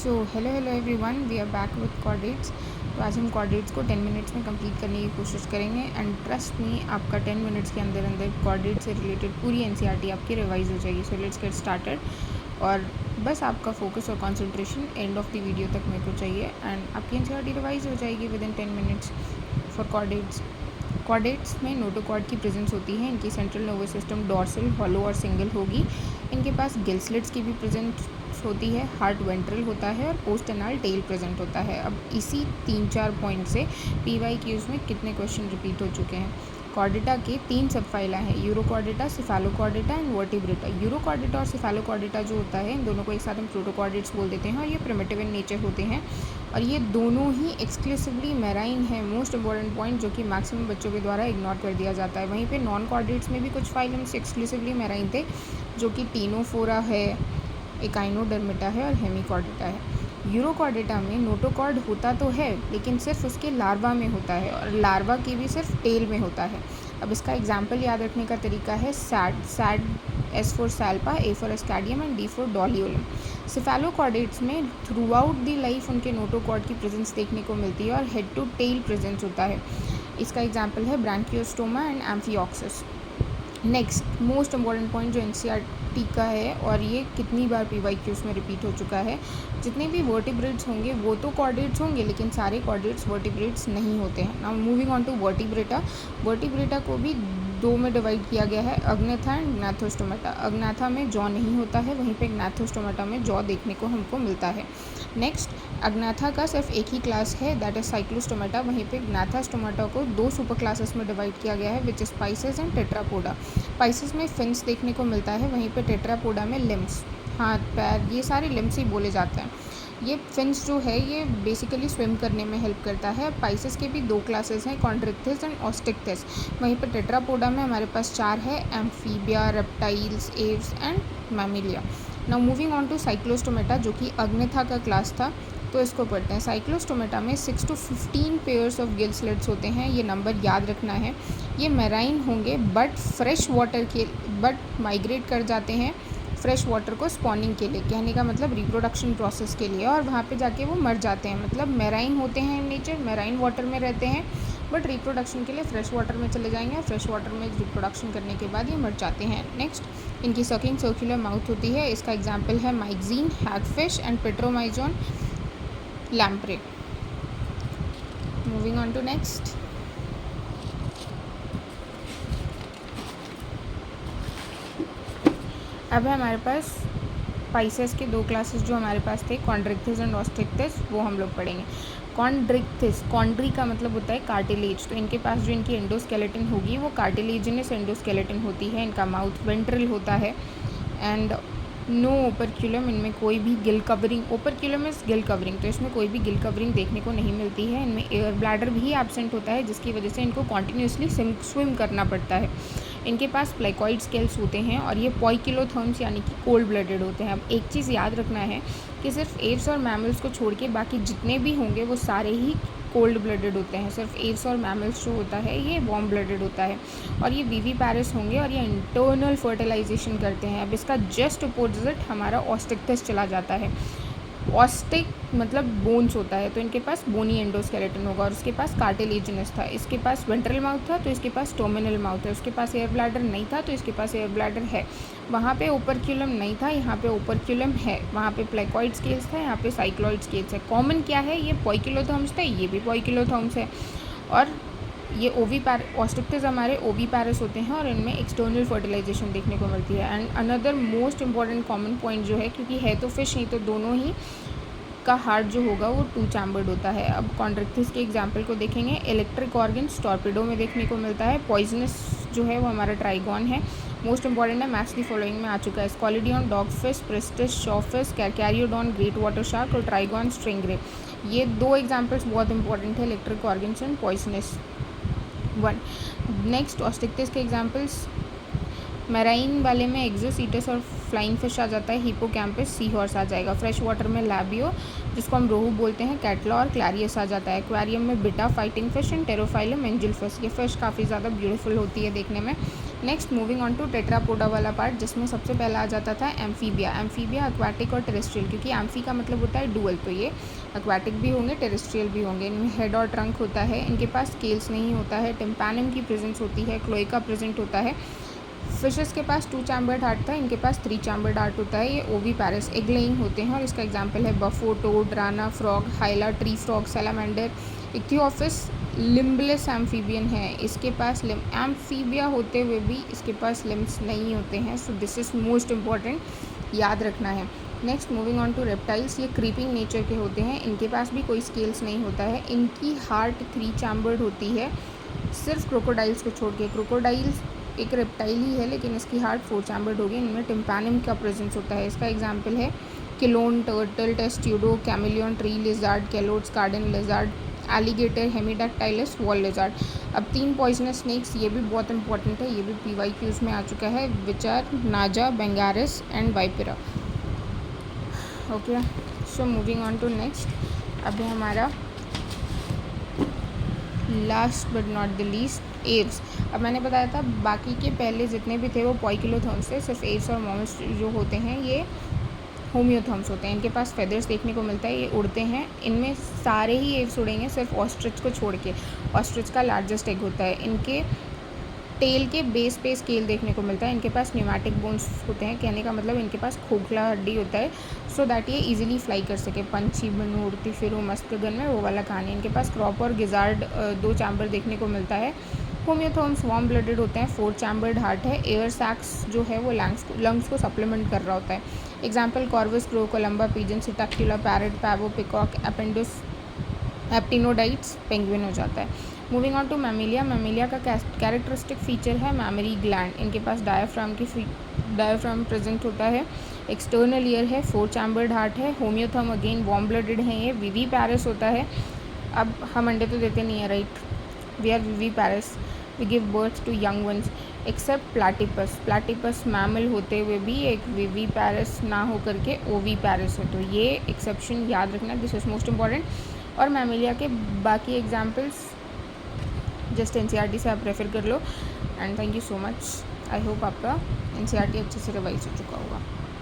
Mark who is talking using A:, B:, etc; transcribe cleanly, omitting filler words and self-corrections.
A: Hello everyone, we are back with chordates. तो आज हम कॉर्डेट्स को 10 मिनट्स में कंप्लीट करने की कोशिश करेंगे एंड ट्रस्ट मी, आपका 10 मिनट्स के अंदर अंदर कॉर्डेट से रिलेटेड पूरी एनसीईआरटी आपकी रिवाइज हो जाएगी। So let's get started. और बस आपका फोकस और concentration end of the video तक मेरे को चाहिए एंड आपकी एनसीईआरटी रिवाइज हो जाएगी with in 10 minutes for chordates. Chordates में नोटोकॉर्ड की प्रेजेंस होती है। इनकी central nervous system dorsal, hollow और सिंगल होगी। इनके पास गिल स्लिट्स की भी प्रेजेंस होती है। हार्ट वेंट्रल होता है और पोस्ट एनाल टेल प्रेजेंट होता है। अब इसी 3-4 पॉइंट से PYQs में कितने क्वेश्चन रिपीट हो चुके हैं। कॉर्डेटा के 3 सब फाइला हैं, urochordata, cephalochordata and vertebrata. Urochordata और सिफेलोकॉर्डेटा जो होता है, इन दोनों को एक साथ हम प्रोटोकॉर्डेट्स बोल देते हैं और ये प्रिमिटिव इन नेचर होते हैं और ये दोनों ही एक्सक्लूसिवली मैराइन है। मोस्ट इंपॉर्टेंट पॉइंट जो कि मैक्सिमम बच्चों के द्वारा इग्नोर कर दिया जाता है। वहीं पे नॉन कॉर्डेट्स में भी कुछ फाइलम्स एक्सक्लूसिवली मैराइन थे, जो कि टीनोफोरा है, एकाइनोडर्मिटा है और हेमिकॉर्डेटा है। यूरोकॉर्डेटा में नोटोकॉर्ड होता तो है, लेकिन सिर्फ उसके लार्वा में होता है और लार्वा की भी सिर्फ टेल में होता है। अब इसका एग्जाम्पल याद रखने का तरीका है sad, S for Salpa, A for Ascidium and D for Doliolum. Cephalochordates में थ्रू आउट दी लाइफ उनके नोटोकॉर्ड की प्रेजेंस देखने को मिलती है और हेड टू टेल प्रेजेंस होता है। इसका एग्जाम्पल है Branchiostoma and Amphioxus. Next most important point जो एनसीईआरटी का है और ये कितनी बार PYQs में रिपीट हो चुका है, जितने भी वर्टिब्रेट्स होंगे वो तो कॉर्डेट्स होंगे, लेकिन सारे कॉर्डेट्स वर्टिब्रेट्स नहीं होते हैं। Now moving on to Vertebrata. Vertebrata को भी 2 में डिवाइड किया गया है, अग्नाथा एंड ग्नाथोस्टोमेटा। अग्नाथा में जॉ नहीं होता है, वहीं पे ग्नाथोस्टोमेटा में जॉ देखने को हमको मिलता है। नेक्स्ट, अग्नाथा का सिर्फ एक ही क्लास है, दैट इज साइक्लोस्टोमेटा। वहीं पे ग्नाथोस्टोमेटा को 2 सुपर क्लासेस में डिवाइड किया गया है, which is Pisces and Tetrapoda. Pisces में फिन्स देखने को मिलता है, वहीं पे टेट्रापोडा में लिम्स, हाथ पैर, ये सारे लिम्स ही बोले जाते हैं। ये फिन्स जो है ये बेसिकली स्विम करने में हेल्प करता है। पाइसेस के भी 2 क्लासेस हैं, कॉन्ड्रिक्थिस एंड ऑस्टिक्थिस। वहीं पर टेट्रापोडा में हमारे पास 4 है, Amphibia, reptiles, Aves and Mammalia. Now moving on to Cyclostomata, जो कि अग्नाथा का क्लास था, तो इसको पढ़ते हैं। साइक्लोस्टोमेटा में 6 to 15 pairs of gill slits होते हैं, ये नंबर याद रखना है। ये मैराइन होंगे बट माइग्रेट कर जाते हैं फ्रेश वाटर को स्पॉनिंग के लिए, कहने का मतलब रिप्रोडक्शन प्रोसेस के लिए, और वहाँ पे जाके वो मर जाते हैं। मतलब मैराइन होते हैं इन नेचर, मैराइन वाटर में रहते हैं, बट रिप्रोडक्शन के लिए फ्रेश वाटर में चले जाएंगे और फ्रेश वाटर में रिप्रोडक्शन करने के बाद ये मर जाते हैं। नेक्स्ट, इनकी सकिंग सर्कुलर माउथ होती है। इसका एग्जाम्पल है Myxine, hagfish and Petromyzon lamprey. Moving on to next. अब है हमारे पास पाइसेस के 2 क्लासेस जो हमारे पास थे, कॉन्ड्रिक्थिस एंड ऑस्टिक्थिस, वो हम लोग पढ़ेंगे। कॉन्ड्रिक्थिस, कॉन्ड्री का मतलब होता है कार्टिलेज, तो इनके पास जो इनकी एंडोस्केलेटन होगी वो कार्टिलेजिनस एंडोस्केलेटन होती है। इनका माउथ वेंट्रल होता है एंड नो ओपरक्यूलम, इनमें कोई भी Gill covering, operculum is Gill covering, तो इसमें कोई भी गिल कवरिंग देखने को नहीं मिलती है। इनमें एयर ब्लैडर भी एब्सेंट होता है, जिसकी वजह से इनको कॉन्टीन्यूसली स्विम करना पड़ता है। इनके पास प्लेकॉइड स्केल्स होते हैं और ये पॉइकिलोथर्म्स यानी कि कोल्ड ब्लडेड होते हैं। अब एक चीज़ याद रखना है कि सिर्फ एव्स और मैमल्स को छोड़ के बाकी जितने भी होंगे वो सारे ही कोल्ड ब्लडेड होते हैं। सिर्फ एव्स और मैमल्स जो होता है ये वार्म ब्लडेड होता है और ये विविपैरस होंगे और ये इंटरनल फर्टिलाइजेशन करते हैं। अब इसका जस्ट अपोजिट हमारा ऑस्टिक्थिस चला जाता है। ऑस्टिक मतलब बोन्स होता है, तो इनके पास बोनी एंडोस्केलेटन होगा और उसके पास कार्टिलेजिनस था। इसके पास वेंट्रल माउथ था तो इसके पास टर्मिनल माउथ है। उसके पास एयर ब्लैडर नहीं था तो इसके पास एयर ब्लैडर है। वहाँ पे ओपरक्यूलम नहीं था, यहाँ पे ओपरक्यूलम है। वहाँ पे प्लेकॉइड स्केल्स था, यहाँ पे साइक्लॉइड स्केल्स है। कॉमन क्या है, ये पॉइकिलोथर्म्स थे, ये भी पॉइकिलोथर्म्स है। और ये ऑस्टिक्थिस हमारे ओवीपैरस होते हैं और इनमें एक्सटर्नल फर्टिलाइजेशन देखने को मिलती है। And another most important common point जो है, क्योंकि है तो फिश नहीं, तो दोनों ही का हार्ट जो होगा वो 2 चैम्बर्ड होता है। अब कॉन्ड्रिक्थिस के एग्जाम्पल को देखेंगे। इलेक्ट्रिक ऑर्गन्स टॉर्पेडो में देखने को मिलता है। पॉइजनस जो है वो हमारा ट्राइगॉन है। मोस्ट इंपॉर्टेंट है, मैथ्स की फॉलोइंग में आ चुका है। Scoliodon, dogfish, Pristis, sawfish, Carcharodon, great water shark और ट्राइगॉन स्ट्रिंगरे। ये 2 एग्जाम्पल्स बहुत इंपॉर्टेंट है, electric organs and poisonous 1। Next, Osteichthyes के एग्जाम्पल्स, मैराइन वाले में एक्सोसीटस और फ्लाइंग फिश आ जाता है। हिपोकैम्पस, सी हॉर्स आ जाएगा। फ्रेश वाटर में लैबियो, जिसको हम रोहू बोलते हैं, कैटला और क्लैरियस आ जाता है। एक्वेरियम में Betta, fighting fish and Pterophyllum, angel fish. ये फिश काफ़ी ज़्यादा ब्यूटीफुल होती है देखने में। Next moving on to Tetrapoda वाला पार्ट, जिसमें सबसे पहला आ जाता था एम्फीबिया। एम्फीबिया एक्वाटिक और टेरेस्ट्रियल, क्योंकि एम्फी का मतलब होता है डुअल, तो ये एक्वाटिक भी होंगे टेरेस्ट्रियल भी होंगे। इनमें हेड और ट्रंक होता है, इनके पास स्केल्स नहीं होता है, टिम्पैनम की प्रेजेंस होती है, क्लोएका प्रेजेंट होता है। फिशेस के पास 2 चैम्बर्ड हार्ट था, इनके पास 3 चैम्बर्ड हार्ट होता है। ये ओवी पैरिस एग लेइंग होते हैं और इसका एग्जाम्पल है Bufo, toad, Rana frog, Hyla, tree frog, salamander. Ichthyophis limbless amphibian है, इसके पास एम्फीबिया होते हुए भी इसके पास लिम्स नहीं होते हैं। So this is most important, याद रखना है। Next moving on to reptiles, ये क्रीपिंग नेचर के होते हैं, इनके पास भी कोई स्केल्स नहीं होता है। इनकी हार्ट 3 चैम्बर्ड होती है, सिर्फ क्रोकोडाइल्स को छोड़ के। क्रोकोडाइल्स एक रेप्टाइल ही है लेकिन इसकी हार्ट 4 चैम्बर्ड होगी। इनमें टिम्पैनम का प्रेजेंस होता है। इसका एग्जाम्पल है Chelone, turtle, Testudo, chameleon, tree lizard, Calotes, garden lizard, alligator, Hemidactylus, wall lizard. अब 3 पॉइजनस स्नेक्स, ये भी बहुत इंपॉर्टेंट है, ये भी PYQs में आ चुका है, which are Naja, Bungarus and Vipera. Okay, so moving on to next, अब हमारा last but not the least Aves. अब मैंने बताया था बाकी के पहले जितने भी थे वो पॉइकिलोथर्म्स थे, सिर्फ एव्स और मोमस जो होते हैं ये होमियोथर्म्स होते हैं। इनके पास फेदर्स देखने को मिलता है, ये उड़ते हैं। इनमें सारे ही एव्स उड़ेंगे सिर्फ ऑस्ट्रिच को छोड़ के। ऑस्ट्रिच का लार्जेस्ट एग होता है। इनके टेल के बेस पे स्केल देखने को मिलता है। इनके पास न्यूमैटिक बोन्स होते हैं, कहने का मतलब इनके पास खोखला हड्डी होता है, सो दैट ये इजीली फ्लाई कर सके। पंछी बनू उड़ती फिरो मस्त गगन में, वो वाला कहानी। इनके पास क्रॉप और गिजार्ड 2 चैम्बर देखने को मिलता है। होमियोथर्म्स वार्म ब्लडेड होते हैं, 4 चैम्बर्ड हार्ट है। एयर सैक्स जो है वो लंग्स को सप्लीमेंट कर रहा होता है। Example Corvus, crow, Columba, pigeon, Psittacula, parrot, Pavo, peacock, एपेंडुस, एप्टिनोडाइट्स, पेंगुइन हो जाता है। Moving on to Mammalia, Mammalia का कैरेक्टरिस्टिक फीचर है मैमरी ग्लैंड। इनके पास डायाफ्राम प्रेजेंट होता है। एक्सटर्नल ईयर है, 4 चैम्बर्ड हार्ट है। होमियोथर्म अगेन वार्म ब्लडेड है, ये विवी पैरिस होता है। अब हम अंडे तो देते नहीं है, right, we are viviparous, we give birth to young ones, except platypus. Platypus mammal होते हुए भी एक विवी पैरिस ना हो करके ओवी पैरिस है, तो ये एक्सेप्शन याद रखना, दिस इज मोस्ट इंपॉर्टेंट। और मैमिलिया के बाकी एग्जाम्पल्स जस्ट NCERT से आप रेफ़र कर लो। And thank you so much, I hope आपका NCERT अच्छे से रिवाइज हो चुका होगा।